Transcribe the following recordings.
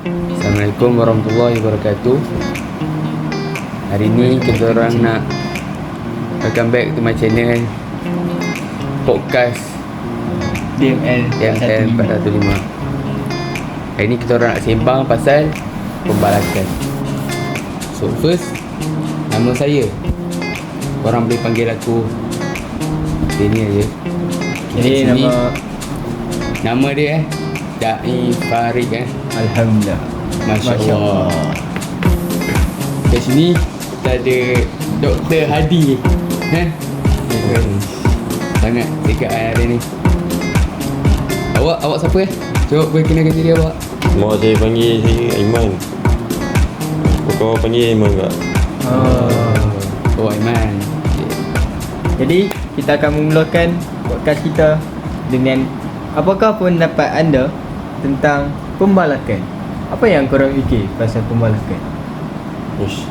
Assalamualaikum warahmatullahi wabarakatuh. Hari ni kita orang nak welcome back to my channel podcast DML 415. Hari ni kita orang nak sembang pasal pembalakan. So first, nama saya, korang boleh panggil aku Daniel je. Jadi Sini, nama dia Dai Farid Alhamdulillah. Masya Allah. Kat sini kita ada Dr. Hadi sangat dekat hari ni. Awak siapa Cuba perkenalkan diri awak. Mak saya panggil saya Aiman. Kau panggil Aiman tak? Oh Aiman. Jadi kita akan memulakan podcast kita dengan apakah pendapat anda tentang pembalakan? Apa yang korang fikir pasal pembalakan? Uish.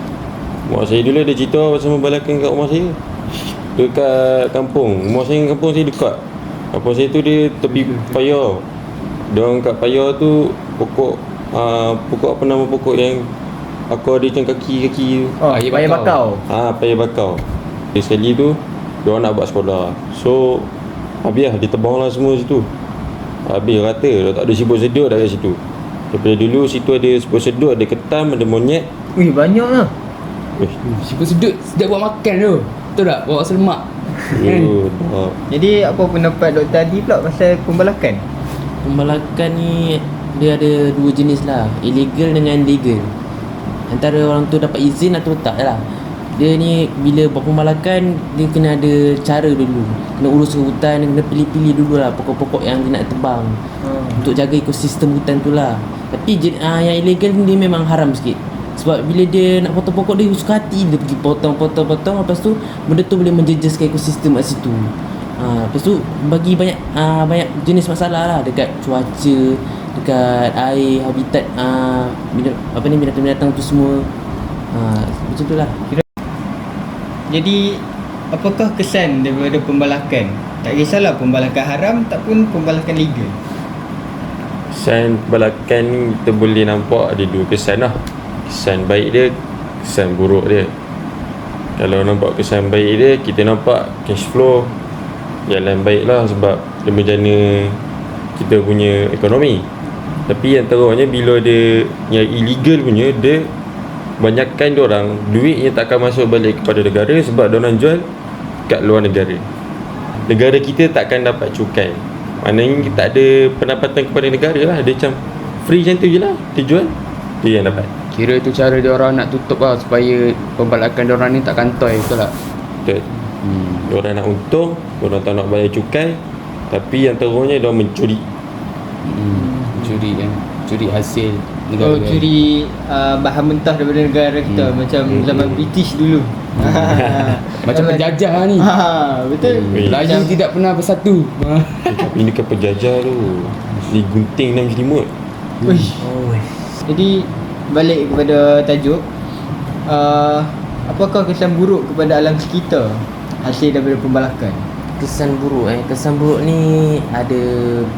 Mak saya dulu ada cerita pasal membalakan kat rumah saya. Dekat kampung. Rumah saya dengan kampung saya dekat. Kampung saya tu dia tepi paya. Diorang kat paya tu pokok apa nama pokok yang aku ada macam kaki tu. Oh, Paya paya bakau. bakau. Paya bakau. Sekali tu diorang nak buat sekolah. So habis lah, ditebang lah semua situ. Habis rata, dah tak ada siput sedut dah kat situ. Daripada dulu situ ada siput sedut, ada ketam, ada monyet. Wih, banyak lah. Siput sedut sedap buat makan tu. Betul tak? Bawa rasa lemak. Jadi apa pendapat Dr. Adi pula pasal pembalakan? Pembalakan ni dia ada dua jenis lah, illegal dengan legal. Antara orang tu dapat izin atau tak lah. Dia ni bila buat pembalakan dia kena ada cara dulu. Kena urus ke hutan, kena pilih-pilih dulu lah pokok-pokok yang dia nak tebang untuk jaga ekosistem hutan tu lah. Tapi yang illegal ni dia memang haram sikit. Sebab bila dia nak potong pokok dia suka hati dia pergi potong. Lepas tu benda tu boleh menjejaskan ekosistem kat situ. Lepas tu bagi banyak jenis masalah lah dekat cuaca, dekat air, habitat binatang-binatang tu semua. Macam tu lah. Jadi apakah kesan daripada pembalakan? Tak kisahlah pembalakan haram ataupun pembalakan legal. Kesan pembalakan ni kita boleh nampak ada dua kesan lah. Kesan baik dia, kesan buruk dia. Kalau nampak kesan baik dia, kita nampak cash flow jalan baik lah sebab dia menjana kita punya ekonomi. Tapi yang teruknya bila dia yang illegal punya, dia banyakkan diorang duitnya tak akan masuk balik kepada negara sebab diorang jual kat luar negara. Negara kita takkan dapat cukai. Maknanya tak ada pendapatan kepada negara lah. Dia macam free macam tu je lah. Dia jual, dia yang dapat. Kira tu cara diorang nak tutup lah supaya pembalakan diorang ni tak kantoi, betul tak? Betul. Diorang nak untung, diorang tak nak bayar cukai. Tapi yang teruknya diorang mencuri. Curi hasil negara. Curi bahan mentah daripada negara kita macam zaman British dulu. Macam penjajah lah ni. Betul. Melayu tidak pernah bersatu. Tapi ni kan penjajah tu. Ni gunting dalam selimut. Jadi balik kepada tajuk, apakah kesan buruk kepada alam sekitar hasil daripada pembalakan? Kesan buruk ni ada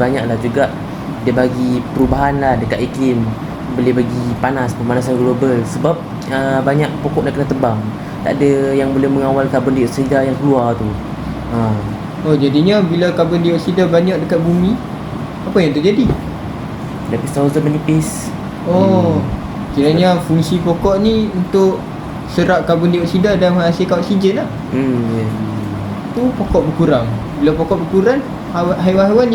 banyak lah juga. Dia bagi perubahan lah dekat iklim, boleh bagi pemanasan global. Sebab banyak pokok dah kena tebang, tak ada yang boleh mengawal karbon dioksida yang keluar tu. Jadinya bila karbon dioksida banyak dekat bumi, apa yang terjadi? Lapis ozon menipis. Kiranya fungsi pokok ni untuk serap karbon dioksida dan menghasilkan oksigen lah. Tu pokok berkurang. Bila pokok berkurang, haiwan-haiwan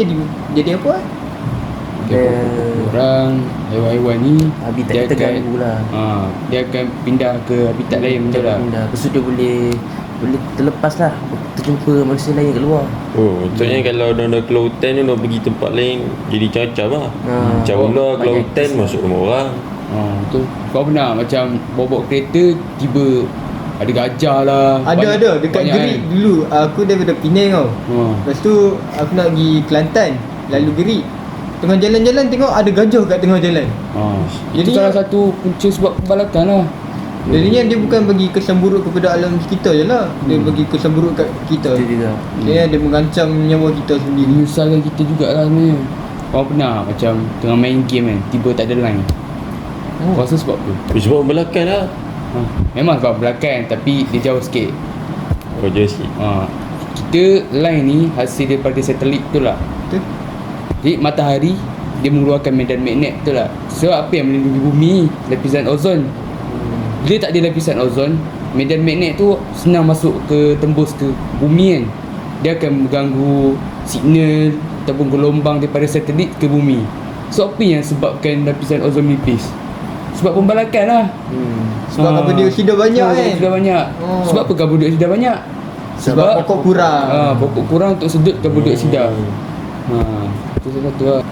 jadi apa? Orang haiwan-haiwan ni Habitat dia kita akan ganggu lah. dia akan pindah ke habitat lain, betul tak? Lepas tu dia boleh terlepas lah, terjumpa manusia lain kat luar. Contohnya kalau diorang dah keluar hutan ni, diorang pergi tempat lain jadi macam-macam lah. Macam ular keluar banyak hutan kesan. masuk rumah orang. Betul. Kau pernah macam bawa kereta tiba ada gajah lah. Ada dekat banyak Gerik kan? dulu. Aku daripada Penang tau. Lepas tu aku nak pergi Kelantan, lalu Gerik. Tengah jalan-jalan tengok ada gajah kat tengah jalan. Itu Jadi- salah satu punca sebab pembalakan lah. Jadinya dia bukan bagi kesan buruk kepada alam sekitar je lah. Dia bagi kesan buruk kat kita. Itu juga. Dia mengancam nyawa kita sendiri. Menyusahkan kita jugalah sebenarnya. Kau pernah macam tengah main game kan, tiba tak ada line. Kau rasa sebab apa? Sebab belakang lah. Memang sebab belakang, tapi dia jauh sikit. Oh je sikit. Kita line ni hasil daripada satelit tu lah. Betul. Jadi matahari dia mengeluarkan medan magnet tu lah. So apa yang melindungi bumi? Lapisan ozon. Bila tak ada lapisan ozon, medan magnet tu senang masuk ke, tembus ke bumi kan. Dia akan mengganggu signal ataupun gelombang daripada satelit ke bumi. So apa yang sebabkan lapisan ozon menipis? Sebab pembalakan lah. Sebab karbon dioksida banyak Karbon kan. dioksida banyak. Sebab apa karbon dioksida banyak? Sebab pokok kurang. Pokok kurang untuk sedut karbon dioksida. Itu salah satu lah.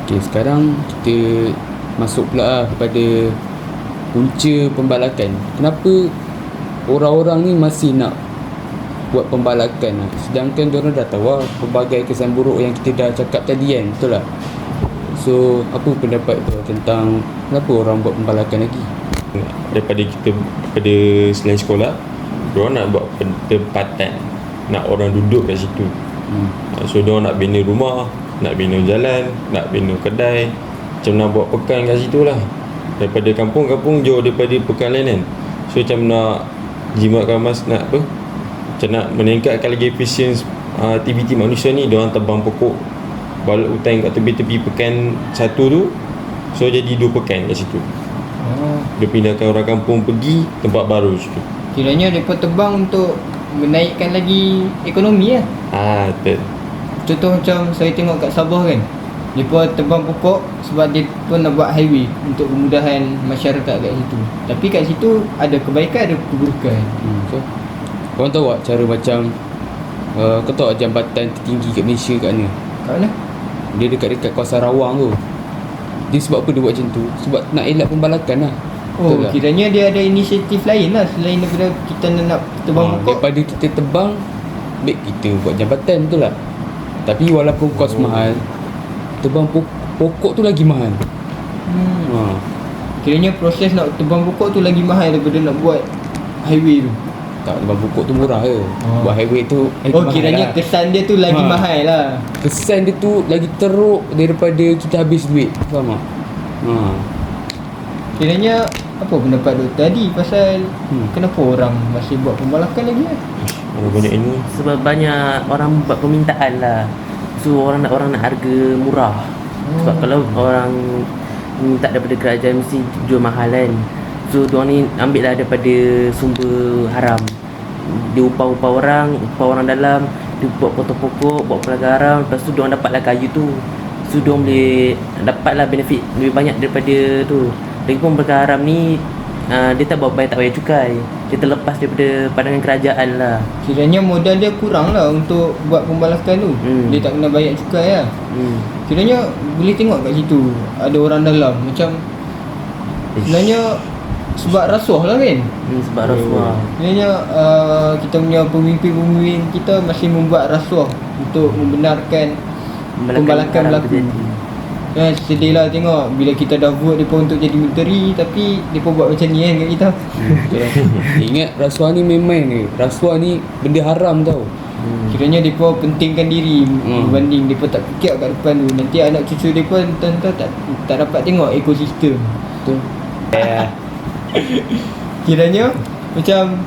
Okay, sekarang kita masuk pula lah kepada punca pembalakan. Kenapa orang-orang ni masih nak buat pembalakan lah? Sedangkan diorang dah tahu lah pelbagai kesan buruk yang kita dah cakap tadi kan. Betul tak? So, apa pendapat tu tentang kenapa orang buat pembalakan lagi? Daripada selain sekolah, diorang nak buat tempatan, nak orang duduk kat situ. So diorang nak bina rumah, nak bina jalan, nak bina kedai, macam nak buat pekan kat situ lah. Daripada kampung jauh daripada pekan lain kan. So macam nak jimatkan nak apa, macam nak meningkatkan lagi efisien aktiviti manusia ni, diorang tebang pokok balak hutan kat tepi-tepi pekan satu tu. So jadi 2 pekan kat situ. Dia pindahkan orang kampung pergi tempat baru situ. Kiranya mereka tebang untuk menaikkan lagi ekonomi lah. Betul. Contoh macam saya tengok kat Sabah kan, mereka tebang pokok sebab mereka nak buat highway untuk kemudahan masyarakat kat situ. Tapi kat situ ada kebaikan, ada keburukan. So, korang tahu tak cara macam kau tahu tak jambatan tertinggi kat Malaysia kat mana? Kat mana? Dia dekat kawasan Rawang tu. Dia sebab apa dia buat macam tu? Sebab nak elak pembalakan lah. Oh, Betul tak? kiranya dia ada inisiatif lain lah selain daripada kita nak tebang pokok. Daripada kita tebang, baik kita buat jambatan, betul tak? Tapi walaupun kos mahal, tebang pokok tu lagi mahal. Kiranya proses nak tebang pokok tu lagi mahal daripada nak buat highway tu. Tak, tebang pokok tu murah je. Buat highway tu lagi mahal kiranya lah. kesan dia tu lagi mahal lah. Kesan dia tu lagi teruk daripada kita habis duit. Faham tak? Kiranya apa pendapat doktor tadi pasal kenapa orang masih buat pembalakan lagi lah? Orang banyak ini. Sebab banyak orang buat permintaan lah. So orang nak harga murah. Sebab kalau orang minta daripada kerajaan mesti jual mahal kan. So diorang ni ambil lah daripada sumber haram. Dia upah orang dalam, dia buat pokok-pokok, buat pelagaran, lepas tu diorang dapatlah kayu tu. So diorang boleh dapatlah benefit lebih banyak daripada tu. Lagipun perkara haram ni dia tak bayar cukai. Dia terlepas daripada pandangan kerajaan lah. Kiranya modal dia kurang lah untuk buat pembalakan tu. Dia tak kena bayar cukai lah. Kiranya boleh tengok kat situ ada orang dalam macam sebenarnya sebab rasuah lah kan. Sebab rasuah. Sebenarnya kita punya pemimpin-pemimpin kita masih membuat rasuah untuk membenarkan pembalakan berlaku. Sedih lah tengok bila kita dah vote mereka untuk jadi menteri, tapi mereka buat macam ni kan kat kita. Ingat rasuah ni main-main ke? Rasuah ni benda haram tau. Kiranya mereka pentingkan diri berbanding mereka tak fikir kat depan tu. Nanti anak cucu mereka entah tak dapat tengok ekosistem. Betul. Kiranya macam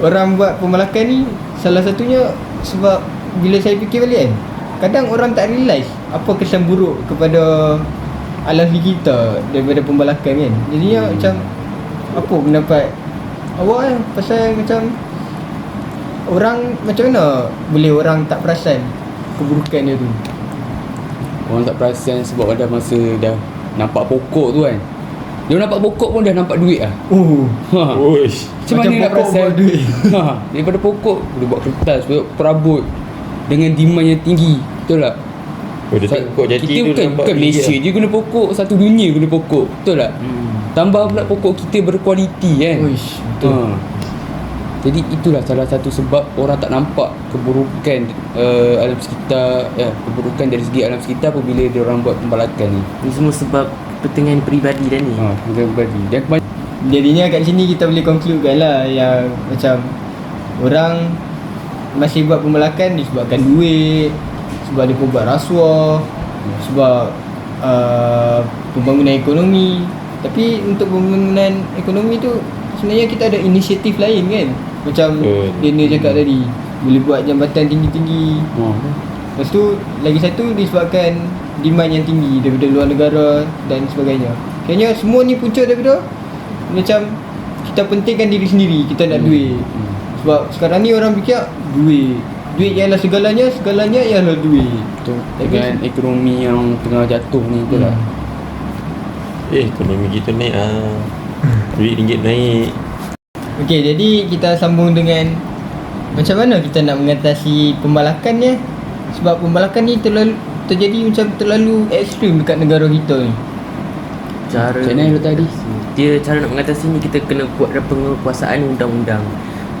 orang buat pembalakan ni salah satunya sebab bila saya fikir balik kan, kadang orang tak realise apa kesan buruk kepada alam kita daripada pembalakan kan. Jadinya macam apa pendapat awak pasal macam orang macam mana boleh orang tak perasan keburukan dia tu? Orang tak perasan sebab pada masa dah nampak pokok tu kan. Dia nampak pokok pun dah nampak duit lah. Uish. Macam mana nak pokok perasan buat duit. Daripada pokok boleh buat kertas, boleh buat perabot dengan demand yang tinggi. Betul tak? Dia pokok jati kita tu nampak bukan tinggi Malaysia lah. je guna pokok, satu dunia guna pokok. Betul tak? Tambah pula pokok kita berkualiti kan. Uish, betul. Jadi itulah salah satu sebab orang tak nampak keburukan alam sekitar, keburukan dari segi alam sekitar apabila dia orang buat pembalakan ni. Ni semua sebab kepentingan peribadi dah ni. Kepentingan peribadi. Dan Jadinya kat sini kita boleh concludekan lah yang macam orang masih buat pembalakan disebabkan duit, sebab dia buat rasuah, sebab pembangunan ekonomi. Tapi untuk pembangunan ekonomi tu sebenarnya kita ada inisiatif lain kan. Macam Daniel cakap tadi, boleh buat jambatan tinggi-tinggi. Lepas tu lagi satu disebabkan demand yang tinggi daripada luar negara dan sebagainya. Kayaknya semua ni punca daripada macam kita pentingkan diri sendiri, kita nak duit. Sebab sekarang ni orang fikir duit ialah segalanya, segalanya ialah duit. Betul. Dengan ekonomi yang tengah jatuh ni betul tak? Ekonomi kita naik duit ringgit naik. Okey, jadi kita sambung dengan macam mana kita nak mengatasi pembalakan ni. Sebab pembalakan ni terjadi macam terlalu ekstrim dekat negara kita ni. Cara Macam mana tadi? Dia cara nak mengatasi ni kita kena kuat ada penguasaan undang-undang.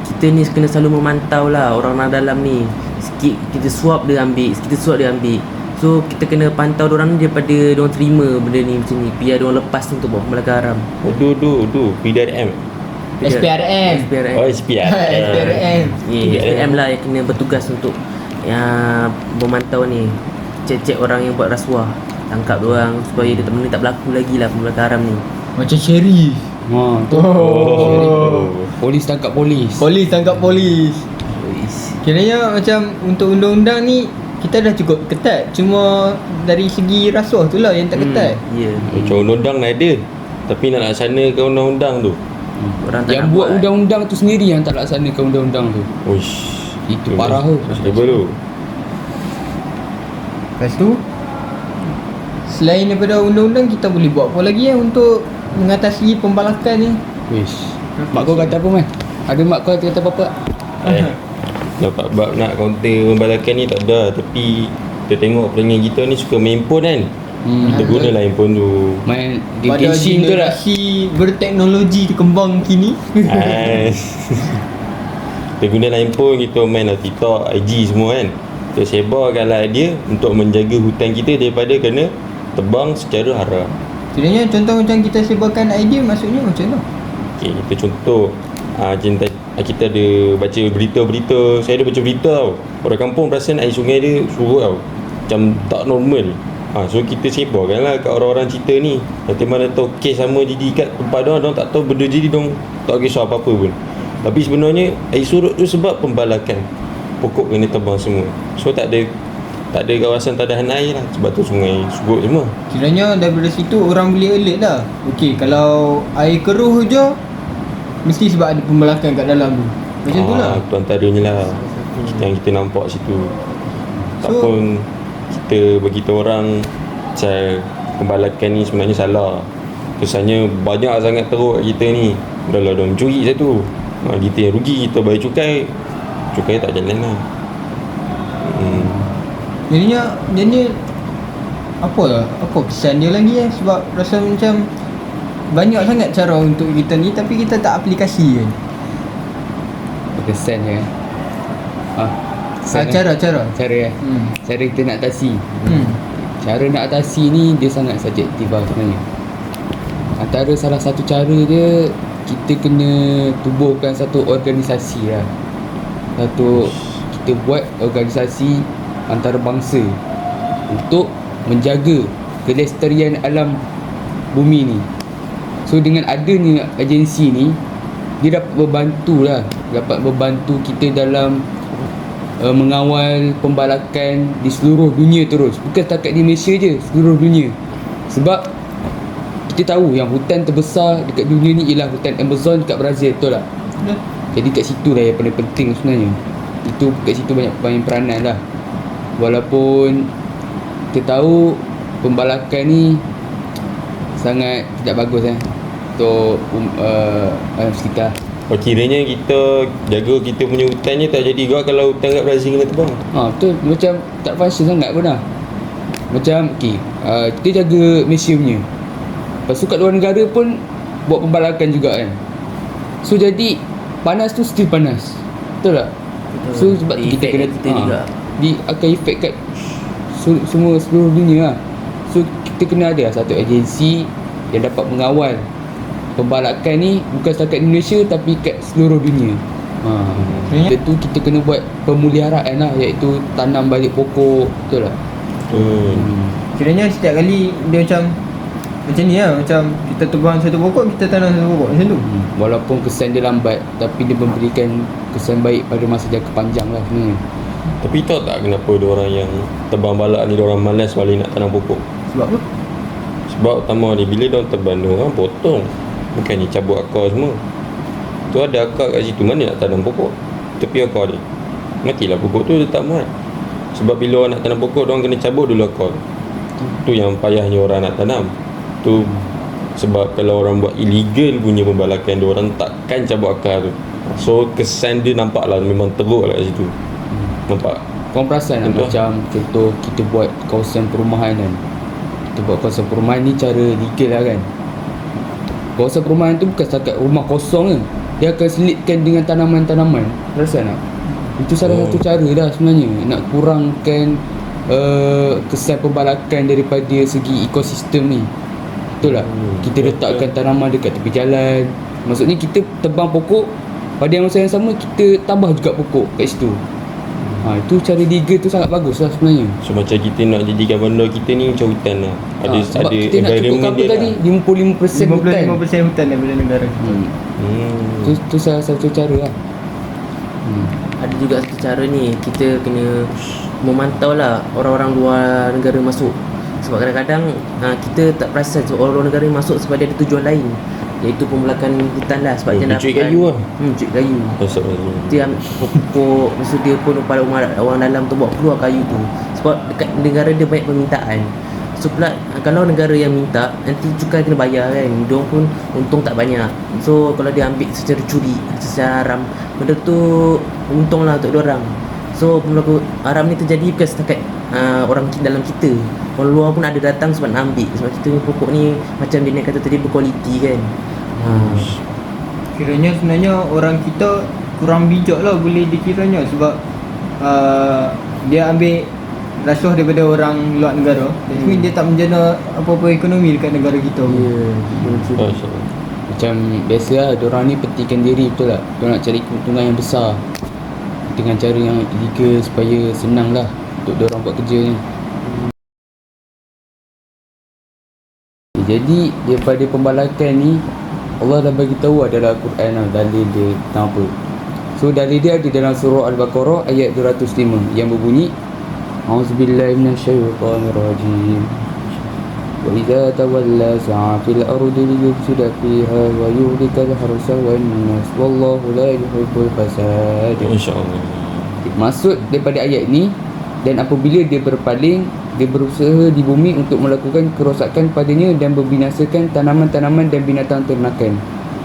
Kita ni kena selalu memantau lah orang dalam ni. Sikit kita suap dia ambil, kita suap dia ambil. So kita kena pantau diorang ni daripada diorang terima benda ni macam ni. Biar diorang lepas untuk buat pembalakan haram. PDRM. SPRM. SPRM. Oh, SPRM. SPRM. SPRM lah yang kena bertugas untuk yang memantau ni. Cek-cek orang yang buat rasuah, tangkap diorang supaya dia benda tak berlaku lagi lah pembalakan haram ni. Macam Sherry. Tu. Polis tangkap polis. Polis tangkap polis. Kiranya macam untuk undang-undang ni kita dah cukup ketat. Cuma dari segi rasuah tu lah yang tak ketat. Ya. Macam undang-undang dah ada, tapi nak laksanakan undang-undang tu. Orang tak Yang nak buat undang-undang tu sendiri yang tak laksanakan undang-undang tu. Uish. Itu parah tu. Siapa tu? Lepas tu selain daripada undang-undang kita boleh buat apa lagi untuk mengatasi pembalakan ni? Wish. Mak kau kata apa man? Ada mak kau kata apa-apa? Dapat bab nak counter pembalakan ni tak ada. Tapi kita tengok perangai kita ni suka main handphone kan. Kita gunalah handphone tu. Main Pada Genshin tu tak? generasi berteknologi kembang kini. Kita gunalah handphone, kita main lah TikTok, IG semua kan. Kita sebarkanlah dia untuk menjaga hutan kita daripada kena tebang secara haram. Sebenarnya contoh macam kita sebarkan idea maksudnya macam mana? Okay, kita contoh kita ada baca berita-berita. Saya ada baca berita tau, orang kampung perasan air sungai dia surut tau, macam tak normal. So kita sebarkan lah kat orang-orang cerita ni. Nanti mana tahu kes sama jadi kat tempat diorang tak tahu benda jadi, diorang tak kisah apa-apa pun. Tapi sebenarnya air surut tu sebab pembalakan. Pokok kena tebang semua. So tak ada kawasan tadahan air lah. Sebab tu sungai surut semua. Kiranya daripada situ orang boleh alert lah. Okey, kalau air keruh je mesti sebab ada pembalakan kat dalam tu. Macam tu lah. Itu antaranya lah yang kita nampak situ. Tak So- pun kita beritahu orang pasal pembalakan ni sebenarnya salah. Kesannya banyak sangat teruk kat kita ni. Dah lah diorang curi satu. Kita yang rugi, kita bayar cukai tak jalan lah. Jadinya apa kesan dia lagi sebab rasa macam banyak sangat cara untuk kita ni tapi kita tak aplikasi kan. Berkesan je Cara Cara Cara kita nak atasi. Cara nak atasi ni dia sangat subjektif lah sebenarnya. Antara salah satu cara dia, kita kena tubuhkan satu organisasi lah. Kita buat organisasi antarabangsa untuk menjaga kelestarian alam bumi ni. So dengan adanya agensi ni, dia dapat membantu kita dalam mengawal pembalakan di seluruh dunia terus. Bukan setakat di Malaysia je, seluruh dunia. Sebab kita tahu yang hutan terbesar dekat dunia ni ialah hutan Amazon dekat Brazil, betul tak? Jadi kat situ lah yang paling penting sebenarnya. Itu kat situ banyak peranan lah. Walaupun kita tahu pembalakan ni sangat tidak bagus untuk alam sekitar. Kiranya kita jaga kita punya hutan ni tak jadi gua kalau hutan kat Brazil kena tebang. Betul, macam tak function sangat pun lah. Macam kita jaga Malaysia punya, lepas tu kat luar negara pun buat pembalakan juga kan. So jadi panas tu still panas, betul tak? So sebab tu kita kena juga. Dia akan efek kat semua seluruh dunia lah. So kita kena ada satu agensi yang dapat mengawal pembalakan ni bukan setakat di Malaysia tapi kat seluruh dunia. Lepas tu kita kena buat pemeliharaan lah, iaitu tanam balik pokok, betul tak? Kiranya setiap kali dia macam Macam ni lah, macam kita tebang satu pokok, kita tanam satu pokok, macam tu. Walaupun kesan dia lambat, tapi dia memberikan kesan baik pada masa jangka panjang lah sebenarnya. Tapi tahu tak kenapa dia orang yang tebang balak ni dia orang malas balik nak tanam pokok? Sebab apa? Sebab pertama ni bila dia orang tebang dia orang potong. Bukannya cabut akar semua. Tu ada akar kat situ, mana nak tanam pokok? Tepi akar dia. Matilah pokok tu, dia tak muat. Sebab bila orang nak tanam pokok, dia orang kena cabut dulu akar. Tu yang payahnya orang nak tanam. Tu sebab kalau orang buat illegal punya pembalakan, dia orang takkan cabut akar tu. So kesan dia nampak lah memang teruk lah kat situ. Nampak? Korang perasan tak Betul. macam contoh kita buat kawasan perumahan kan. Kita buat kawasan perumahan ni cara legal lah kan. Kawasan perumahan tu bukan setakat rumah kosong je. Dia akan selitkan dengan tanaman-tanaman. Perasan tak? Itu salah Oh. satu cara dah sebenarnya nak kurangkan kesan pembalakan daripada segi ekosistem ni. Betul tak? Kita letakkan tanaman dekat tepi jalan. Maksudnya kita tebang pokok, pada yang masa yang sama kita tambah juga pokok kat situ. Itu cara legal tu sangat bagus lah sebenarnya. So macam kita nak jadikan bandar kita ni macam hutan lah. Ada Sebab ada kita nak cukupkan environment apa dia tadi, lah. 55% hutan. 55% hutan daripada negara. Tu salah satu cara lah. Ada juga satu cara ni, kita kena memantau lah orang-orang luar negara masuk. Sebab kadang-kadang kita tak perasan orang luar negara masuk sebab dia ada tujuan lain, iaitu pembelakan hutan lah. Sebab dia nak curi kayu lah. curi kayu. Masuk lagi. Dia ambil pokok, lepas tu dia pun pada orang dalam tu bawa keluar kayu tu. Sebab dekat negara dia banyak permintaan. So pula kalau negara yang minta, nanti cukai kena bayar kan. Diorang pun untung tak banyak. So kalau dia ambil secara curi, secara haram, benda tu untung lah untuk diorang. So pembelaku haram ni terjadi bukan setakat orang dalam kita. Orang luar pun ada datang sebab nak ambil. Sebab kita ni pokok ni macam dia kata tadi berkualiti kan. Kiranya sebenarnya orang kita kurang bijak lah boleh dikiranya. Sebab dia ambil rasuah daripada orang luar negara. Tapi dia tak menjana apa-apa ekonomi dekat negara kita. Masya-Allah. Macam biasa lah, diorang ni pentingkan diri, betul tak? Diorang nak cari keuntungan yang besar dengan cara yang legal supaya senang lah untuk diorang buat kerja ni. Jadi daripada pembalakan ni, Allah dah bagi tahu adalah Quran lah, dalil dia tentang apa. So dalil dia ada dalam surah Al-Baqarah ayat 205 yang berbunyi A'udzubillahi minasyaitonirrajim. Wa idza tawalla sa'a fil ardi liyufsida fiha wa yuhlikal harsa wan nas wallahu la yuhibbul fasad. Insya-Allah. Maksud daripada ayat ni, dan apabila dia berpaling, dia berusaha di bumi untuk melakukan kerosakan padanya dan membinasakan tanaman-tanaman dan binatang ternakan.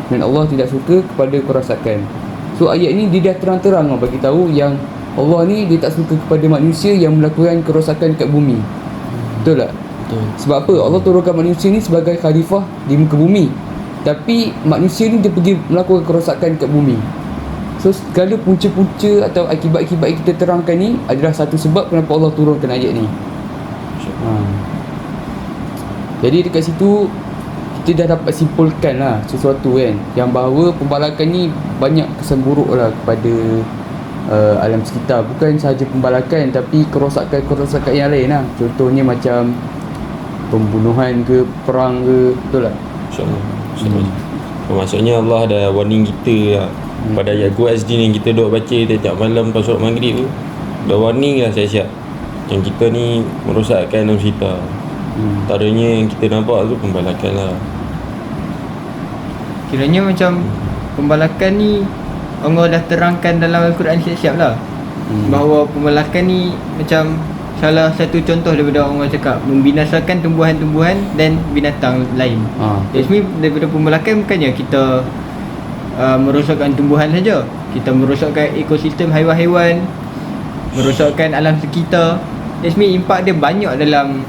Dan Allah tidak suka kepada kerosakan. So ayat ni dia dah terang-terang bagi tahu yang Allah ni dia tak suka kepada manusia yang melakukan kerosakan kat bumi. Betul tak? Betul. Sebab apa? Allah turunkan manusia ni sebagai khalifah di muka bumi. Tapi manusia ni dia pergi melakukan kerosakan kat bumi. So segala punca-punca atau akibat-akibat yang kita terangkan ni adalah satu sebab kenapa Allah turunkan ayat ni. Jadi dekat situ kita dah dapat simpulkan lah sesuatu kan, yang bahawa pembalakan ni banyak kesan buruk lah kepada alam sekitar. Bukan sahaja pembalakan, tapi kerosakan-kerosakan yang lain lah. Contohnya macam pembunuhan ke, perang ke, betul tak? InsyaAllah. Maksudnya Allah dah warning kita lah. Pada ayat QSD ni kita duk baca tiap malam pas solat maghrib tu, dah warning lah siap-siap yang kita ni merosakkan alam sekitar. Antaranya yang kita nampak tu pembalakan lah. Kiranya macam pembalakan ni Allah dah terangkan dalam Al-Quran siap-siap lah. Bahawa pembalakan ni macam salah satu contoh daripada Allah cakap membinasakan tumbuhan-tumbuhan dan binatang lain. Jadi daripada pembalakan bukannya kita merosakkan tumbuhan saja. Kita merosakkan ekosistem haiwan-haiwan, merosakkan alam sekitar. Jadi impak dia banyak dalam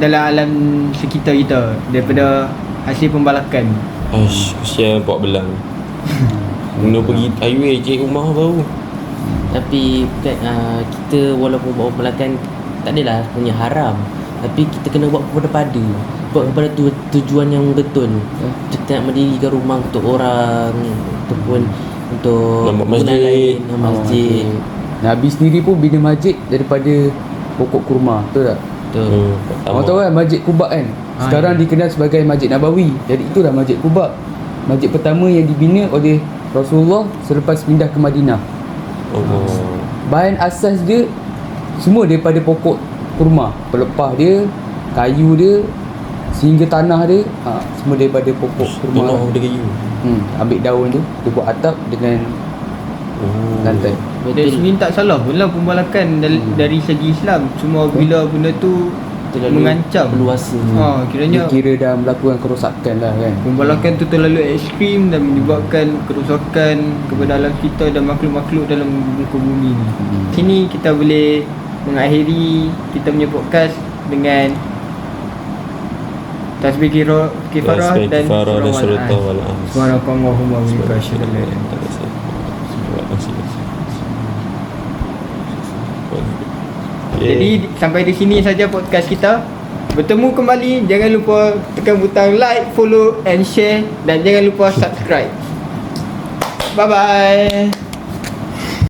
alam sekitar kita daripada hasil pembalakan. Kesian Pak Belang. Kena pergi highway cek rumah baru. Tapi kan kita walaupun buat pembalakan tak adalah punya haram, tapi kita kena buat kepada kepada tujuan yang betul. Kita nak mendirikan rumah untuk orang ataupun untuk masjid. Masjid. Nabi sendiri pun bina masjid daripada pokok kurma, betul tak? Betul. Orang tahu kan masjid Quba kan? Sekarang dikenal sebagai Masjid Nabawi. Jadi itulah Masjid Quba. Masjid pertama yang dibina oleh Rasulullah selepas pindah ke Madinah. Bahan asas dia semua daripada pokok kurma. Pelepah dia, kayu dia, sehingga tanah dia, semua daripada pokok kurma. Rumah dia kayu. Ambil daun tu, dia buat atap dengan lantai. Dari sini tak salah pun lah pembalakan dari segi Islam. Cuma bila benda tu Terlalu mengancam, berluasa. kiranya Dia kira dah melakukan kerosakan lah kan. pembalakan tu terlalu ekstrim dan menyebabkan kerosakan kepada alam kita dan makhluk-makhluk dalam muka bumi ni. Sini kita boleh mengakhiri kita punya podcast dengan tasbih kifarah dan surah wal Subhanakallahumma wa bihamdika asyhadu an la ilaha illa Jadi sampai di sini saja podcast kita. Bertemu kembali. Jangan lupa tekan butang like, follow and share dan jangan lupa subscribe. Bye bye.